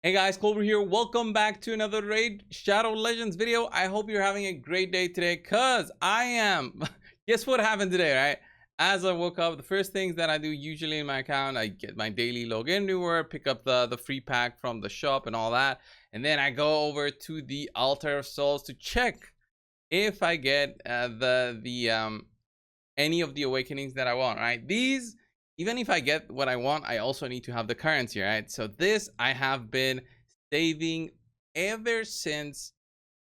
Hey guys, coldbrew here. Welcome back to another Raid Shadow Legends video. I hope you're having a great day today, cause I am. Guess what happened today, right? As I woke up, the first things that I do usually in my account, I get my daily login reward, pick up the free pack from the shop and all that, and then I go over to the Altar of Souls to check if I get any of the awakenings that I want, right? These, even if I get what I want, I also need to have the currency, right? So this I have been saving ever since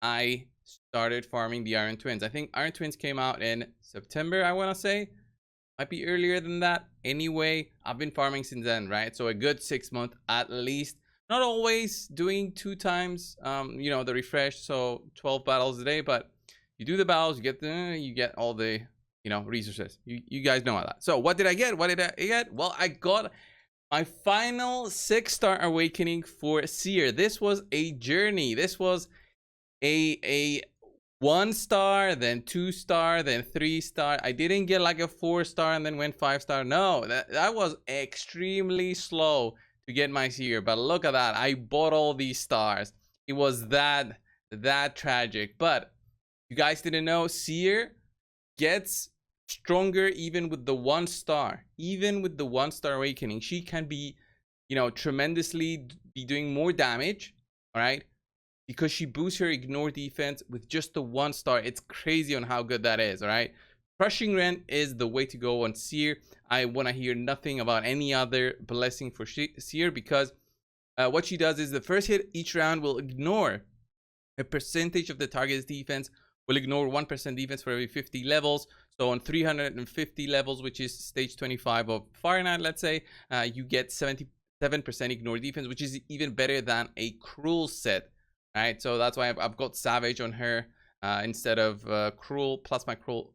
I started farming the Iron Twins. I think Iron Twins came out in September, I want to say. Might be earlier than that. Anyway, I've been farming since then, right? So a good 6 months at least. Not always doing 2 times, the refresh, so 12 battles a day, but you do the battles, you get all the resources. You guys know all that. So what did I get? What did I get? Well, I got my final 6-star awakening for Seer. This was a journey. This was a 1-star, then 2-star, then 3-star. I didn't get like a 4-star and then went 5-star. No, that was extremely slow to get my Seer. But look at that. I bought all these stars. It was that tragic. But you guys didn't know, Seer gets stronger even with the 1-star. Even with the 1-star awakening, she can be, tremendously be doing more damage, all right? Because she boosts her ignore defense with just the 1-star. It's crazy on how good that is, all right? Crushing Rend is the way to go on Seer. I want to hear nothing about any other blessing for Seer, because what she does is the first hit each round will ignore a percentage of the target's defense, will ignore 1% defense for every 50 levels. So on 350 levels, which is stage 25 of Fahrenheit, let's say, you get 77% ignore defense, which is even better than a Cruel set, right? So that's why I've got Savage on her instead of Cruel. Plus my Cruel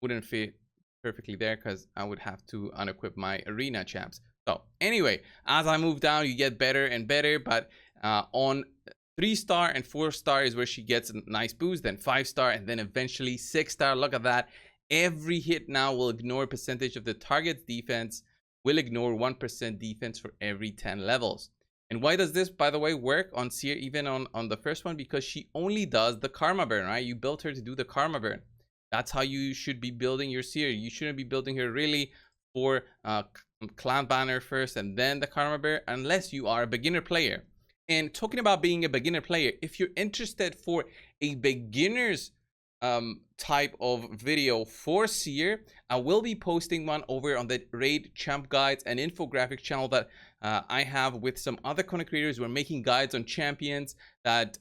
wouldn't fit perfectly there because I would have to unequip my arena champs. So anyway, as I move down, you get better and better, but on 3-star and 4-star is where she gets a nice boost, then 5-star, and then eventually 6-star. Look at that. Every hit now will ignore a percentage of the target's defense, will ignore 1% defense for every 10 levels. And why does this, by the way, work on Seer even on the first one? Because she only does the karma burn, right? You built her to do the karma burn. That's how you should be building your Seer. You shouldn't be building her really for clan banner first and then the karma burn, unless you are a beginner player. And talking about being a beginner player, if you're interested for a beginner's type of video for Seer, I will be posting one over on the Raid Champ Guides and Infographic channel that I have with some other content creators. We're making guides on champions that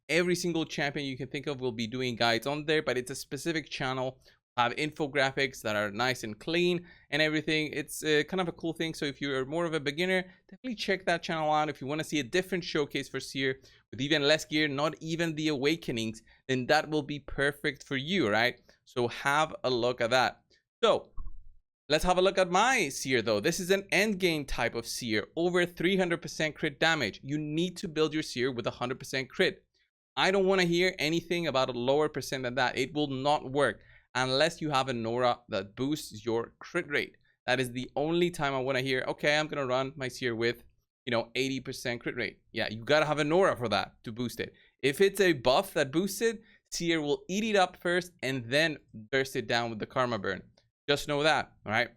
every single champion you can think of will be doing guides on there, but it's a specific channel. Have infographics that are nice and clean and everything. It's kind of a cool thing. So if you're more of a beginner, definitely check that channel out. If you want to see a different showcase for Seer with even less gear, not even the awakenings, then that will be perfect for you, right? So have a look at that. So let's have a look at my Seer though. This is an end game type of Seer, over 300% crit damage. You need to build your Seer with 100% crit. I don't want to hear anything about a lower percent than that. It will not work unless you have a Nora that boosts your crit rate. That is the only time I want to hear, okay, I'm going to run my Seer with, 80% crit rate. Yeah, you got to have a Nora for that to boost it. If it's a buff that boosts it, Seer will eat it up first and then burst it down with the karma burn. Just know that, all right?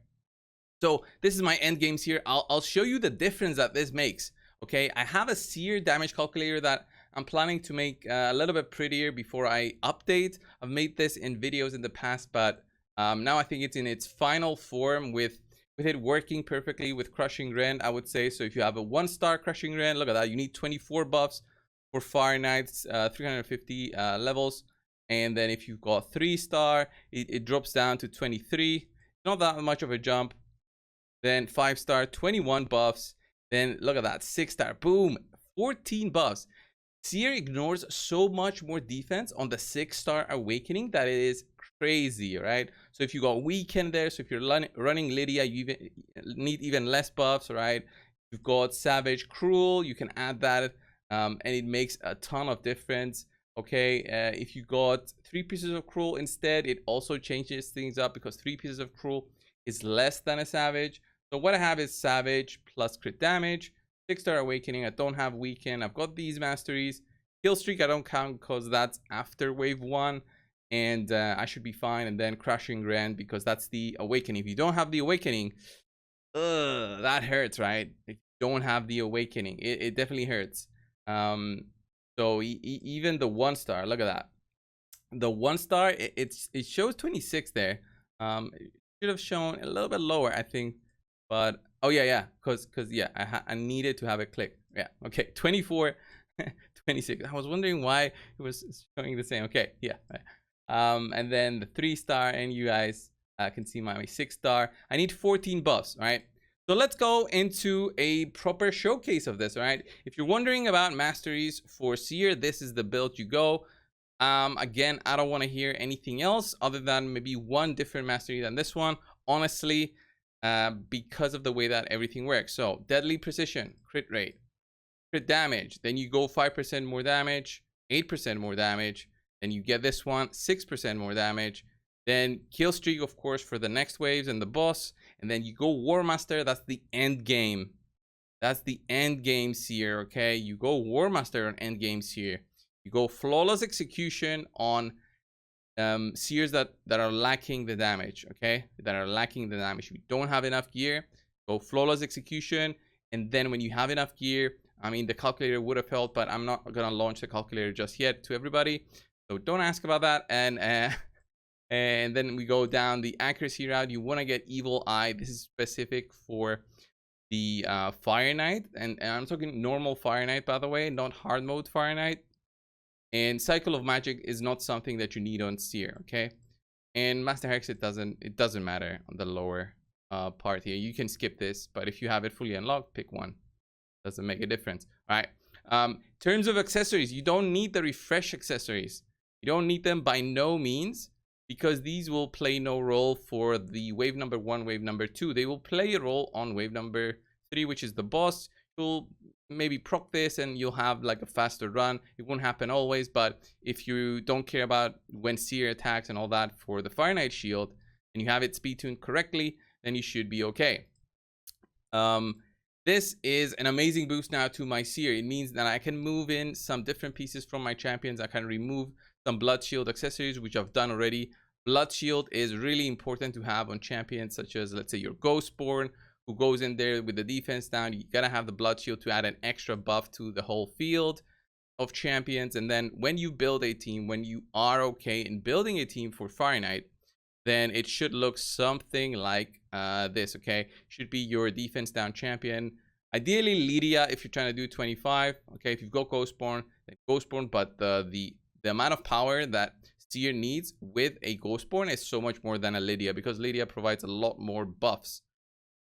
So this is my end game Seer. I'll show you the difference that this makes. Okay, I have a Seer damage calculator that I'm planning to make a little bit prettier before I update. I've made this in videos in the past, but now I think it's in its final form with it working perfectly with Crushing Rend, I would say. So if you have a 1-star Crushing Rend, look at that. You need 24 buffs for Fahrenheit's 350 levels. And then if you've got 3-star, it drops down to 23. Not that much of a jump. Then 5-star, 21 buffs. Then look at that, 6-star, boom, 14 buffs. Seer ignores so much more defense on the 6-star awakening that it is crazy, right? So if you got weekend there, so if you're running Lydia, you need even less buffs, right? You've got Savage, Cruel, you can add that, and it makes a ton of difference. Okay, if you got 3 pieces of Cruel instead, it also changes things up because 3 pieces of Cruel is less than a Savage. So what I have is Savage plus crit damage, 6-star awakening. I don't have weekend. I've got these masteries. Kill streak I don't count because that's after wave 1, and I should be fine. And then crushing grand because that's the awakening. If you don't have the awakening, that hurts, right? If you don't have the awakening, it definitely hurts. So even the 1-star, look at that. The 1-star, it shows 26 there. It should have shown a little bit lower, I think. But oh yeah, because yeah, I needed to have it click. Yeah, okay, 24, 26. I was wondering why it was showing the same. Okay, yeah. And then the 3-star, and you guys can see my 6-star. I need 14 buffs, right? So let's go into a proper showcase of this, right? If you're wondering about masteries for Seer, this is the build you go. Again, I don't want to hear anything else other than maybe one different mastery than this one, honestly, because of the way that everything works. So deadly precision, crit rate, crit damage, then you go 5% more damage, 8% more damage, then you get this one 6% more damage, then kill streak, of course, for the next waves and the boss, and then you go War Master. That's the end game. That's the end game Seer. Okay, you go War Master on end game Seer. You go flawless execution on Seers that are lacking the damage. Okay, that are lacking the damage. You don't have enough gear, go flawless execution, and then when you have enough gear, I mean, the calculator would have helped, but I'm not gonna launch the calculator just yet to everybody, so don't ask about that. And then we go down the accuracy route. You want to get Evil Eye. This is specific for the Fire Knight, and I'm talking normal Fire Knight, by the way, not hard mode Fire Knight. And Cycle of Magic is not something that you need on Seer, okay? And Master Hex, it doesn't matter on the lower part here. You can skip this, but if you have it fully unlocked, pick one. Doesn't make a difference. All right. In terms of accessories, you don't need the refresh accessories. You don't need them by no means, because these will play no role for the wave number 1, wave number 2. They will play a role on wave number 3, which is the boss. You'll maybe proc this and you'll have like a faster run. It won't happen always, but if you don't care about when Seer attacks and all that for the Fire Knight shield, and you have it speed tuned correctly, then you should be okay. This is an amazing boost now to my Seer. It means that I can move in some different pieces from my champions. I can remove some blood shield accessories, which I've done already. Blood shield is really important to have on champions such as, let's say, your Ghostborn, who goes in there with the defense down. You gotta have the blood shield to add an extra buff to the whole field of champions. And then when you build a team, when you are okay in building a team for Fire Knight, then it should look something like this, okay? Should be your defense down champion. Ideally, Lydia, if you're trying to do 25, okay? If you've got Ghostborn, then Ghostborn, but the amount of power that Seer needs with a Ghostborn is so much more than a Lydia, because Lydia provides a lot more buffs.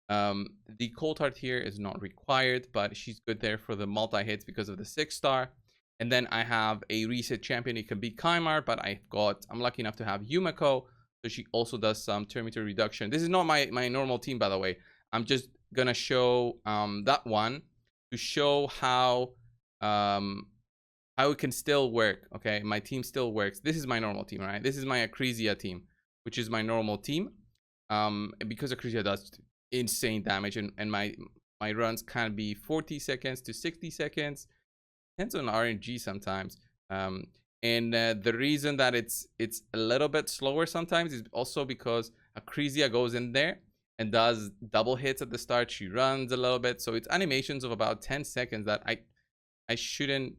The Cold Heart here is not required, but she's good there for the multi-hits because of the 6-star. And then I have a reset champion. It can be Kymar, but I'm lucky enough to have Yumiko, so she also does some turn meter reduction. This is not my normal team, by the way. I'm just gonna show that one to show how it can still work. Okay, my team still works. This is my normal team, right? This is my Acrisia team, which is my normal team. Because Acrisia does insane damage, and my runs can be 40 seconds to 60 seconds. Depends on RNG sometimes. And the reason that it's a little bit slower sometimes is also because Acrisia goes in there and does double hits at the start. She runs a little bit, so it's animations of about 10 seconds that I shouldn't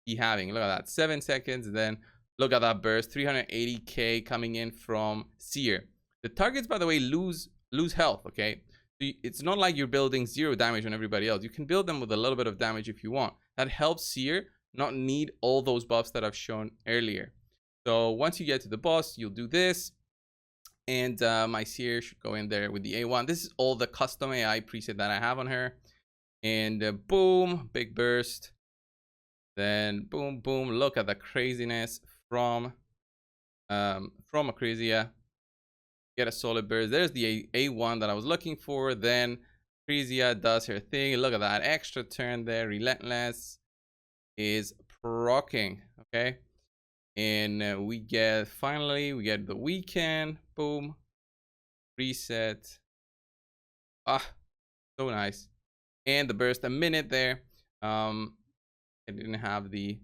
be having. Look at that, 7 seconds. And then look at that burst, 380k coming in from Seer. The targets, by the way, lose health, okay? So it's not like you're building 0 damage on everybody else. You can build them with a little bit of damage if you want. That helps Seer not need all those buffs that I've shown earlier. So once you get to the boss, you'll do this, and my Seer should go in there with the A1. This is all the custom AI preset that I have on her. And boom, big burst. Then boom, boom. Look at the craziness from Acrisia. Get a solid burst. There's the A1 that I was looking for. Then Acrisia does her thing. Look at that extra turn there. Relentless is proccing, okay? And we get the weekend. Boom, reset. Ah, so nice. and the burst a minute there. It didn't have the,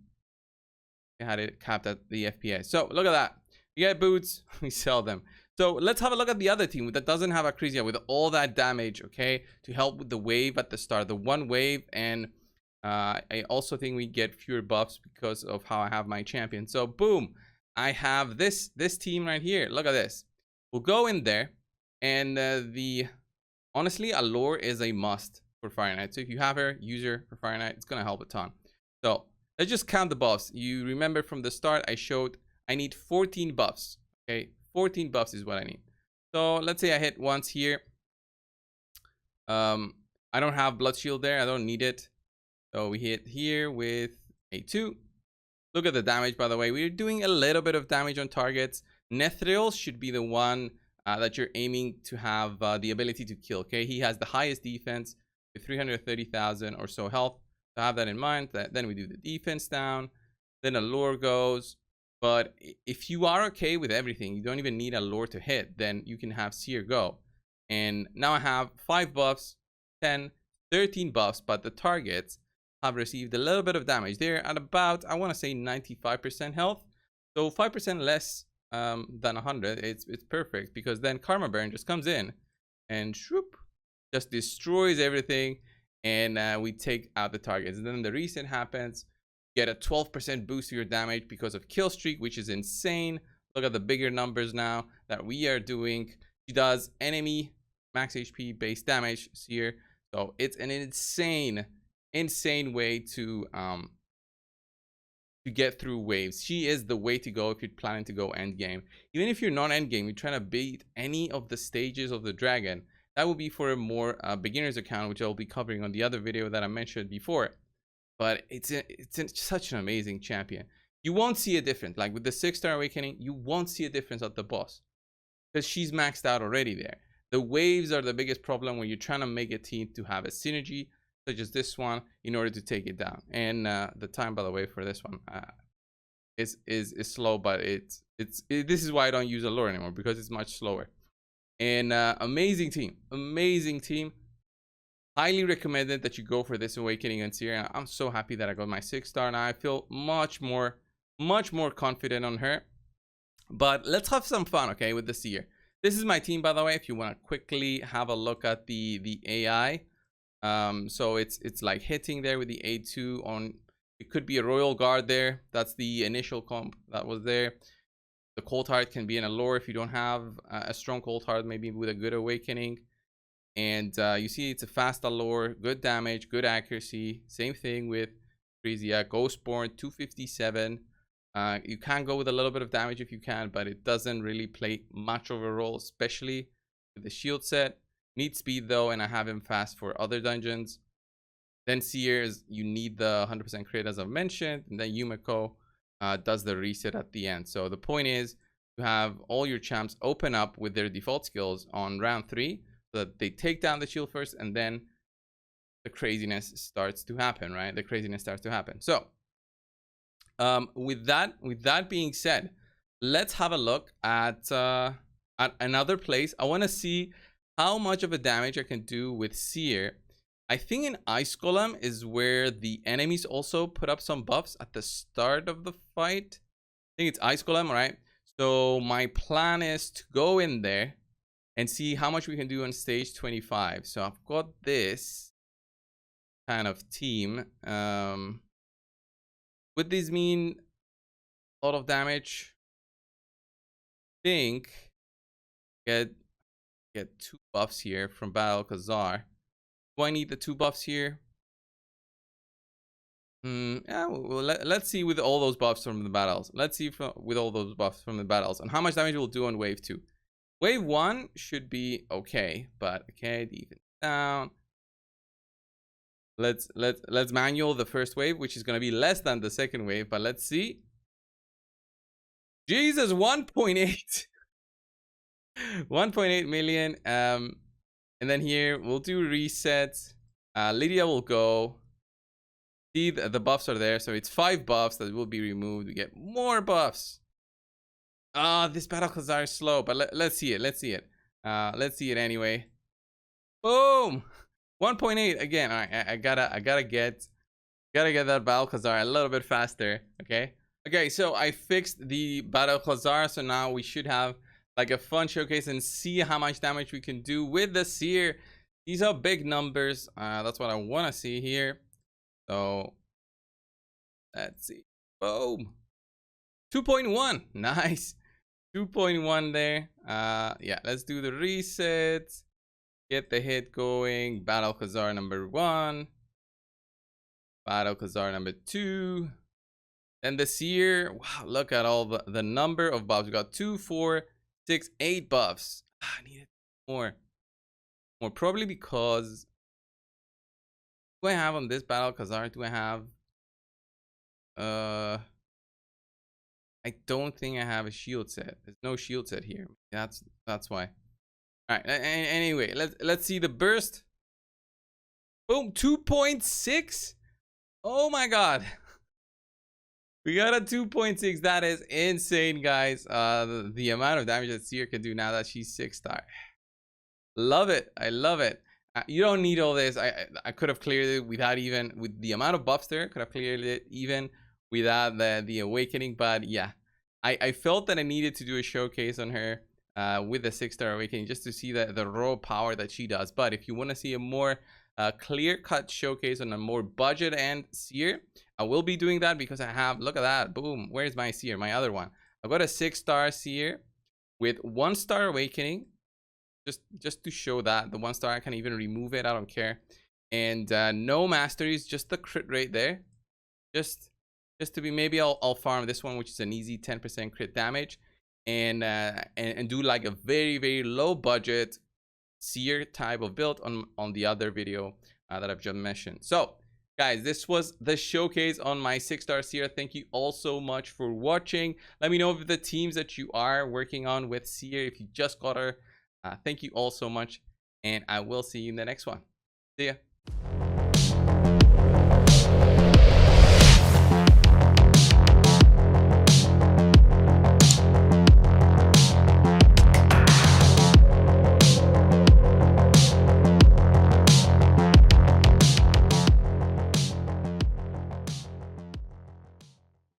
it had it capped at the FPS. So look at that. We get boots, we sell them. So let's have a look at the other team that doesn't have Acrisia with all that damage, okay, to help with the wave at the start, the one wave. And I also think we get fewer buffs because of how I have my champion. So boom, I have this team right here. Look at this. We'll go in there, and honestly, Allure is a must for Fire Knight. So if you have her, use her for Fire Knight. It's gonna help a ton. So let's just count the buffs. You remember from the start, I showed I need 14 buffs. Okay, 14 buffs is what I need. So let's say I hit once here. I don't have Blood Shield there. I don't need it. So we hit here with a 2. Look at the damage, by the way. We're doing a little bit of damage on targets. Nethril should be the one that you're aiming to have the ability to kill. Okay, he has the highest defense with 330,000 or so health. So have that in mind. Then we do the defense down. Then Allure goes. But if you are okay with everything, you don't even need Allure to hit, then you can have Seer go. And now I have 5 buffs, 10, 13 buffs, but the targets have received a little bit of damage. They're at about, I want to say 95% health. So 5% less than 100. It's perfect, because then Karma Burn just comes in and shoop, just destroys everything. And we take out the targets. And then the reset happens. Get a 12% boost to your damage because of kill streak, which is insane. Look at the bigger numbers now that we are doing. She does enemy max HP base damage here, so it's an insane way to get through waves. She is the way to go if you're planning to go end game. Even if you're not end game, you're trying to beat any of the stages of the dragon, that will be for a more beginner's account, which I'll be covering on the other video that I mentioned before. But it's such an amazing champion. You won't see a difference. Like with the 6-star awakening, you won't see a difference at the boss, because she's maxed out already there. The waves are the biggest problem when you're trying to make a team to have a synergy, such as this one, in order to take it down. And the time, by the way, for this one is slow, but this is why I don't use Allure anymore, because it's much slower. And amazing team. Highly recommended that you go for this awakening on Seer. I'm so happy that I got my 6-star now. I feel much more confident on her. But let's have some fun, okay, with the Seer. This is my team, by the way, if you want to quickly have a look at the AI. So it's like hitting there with the A2 on. It could be a Royal Guard there. That's the initial comp that was there. The Cold Heart can be an Allure if you don't have a strong Cold Heart, maybe with a good awakening. And you see it's a fast Allure, good damage, good accuracy. Same thing with Frisia, Ghostborn, 257. You can go with a little bit of damage if you can, but it doesn't really play much of a role, especially with the shield set. Need speed though, and I have him fast for other dungeons. Then Seers, you need the 100% crit as I've mentioned, and then Yumiko does the reset at the end. So the point is to have all your champs open up with their default skills on round 3, so that they take down the shield first, and then the craziness starts to happen, right? The craziness starts to happen. So with that being said, let's have a look at another place. I want to see how much of a damage I can do with Seer. I think in Ice Golem is where the enemies also put up some buffs at the start of the fight. I think it's Ice Golem, right? So my plan is to go in there and see how much we can do on stage 25. So I've got this kind of team. Would this mean a lot of damage? I think get 2 buffs here from Battle Khazar. Do I need the 2 buffs here? Yeah, well, let's see with all those buffs from the battles. Let's see with all those buffs from the battles and how much damage we'll do on wave 2. Wave 1 should be okay, but okay, defense down. Let's manual the first wave, which is going to be less than the second wave, but let's see. Jesus, 1.8 1.8 million. And then here we'll do reset. Lydia will go. See, the buffs are there, so it's 5 buffs that will be removed. We get more buffs. This Battle Khazar is slow, but let's see it. Let's see it anyway. Boom! 1.8 again. All right, I gotta get that Battle Khazar a little bit faster. Okay, so I fixed the Battle Khazar, so now we should have like a fun showcase and see how much damage we can do with the Seer. These are big numbers. That's what I want to see here. So let's see. Boom. 2.1. Nice. 2.1 there. Yeah, let's do the resets. Get the hit going. Battle Khazar number 1. Battle Khazar number 2. Then the Seer. Wow, look at all the number of buffs. We got 2, 4, 6, 8 buffs. I needed more. More probably because do I have on this Battle Khazar? Do I have I don't think I have a shield set. There's no shield set here. That's why. All right. Anyway, let's see the burst. Boom, 2.6. Oh my god. We got a 2.6. That is insane, guys. The amount of damage that Seer can do now that she's 6-star. Love it. I love it. You don't need all this. I could have cleared it without even with the amount of buffs there. Could have cleared it even without the awakening. But yeah, I felt that I needed to do a showcase on her with the 6-star awakening just to see the raw power that she does. But if you want to see a more clear-cut showcase on a more budget and Seer, I will be doing that because I have, look at that, boom, where's my Seer, my other one? I've got a 6-star Seer with 1-star awakening, just to show that the 1-star, I can even remove it, I don't care, and no masteries, just the crit rate there, just to be, maybe I'll farm this one, which is an easy 10% crit damage, and do like a very low budget Seer type of build on the other video that I've just mentioned. So guys, this was the showcase on my 6-star Seer. Thank you all so much for watching. Let me know if the teams that you are working on with Seer, if you just got her. Thank you all so much, and I will see you in the next one. See ya.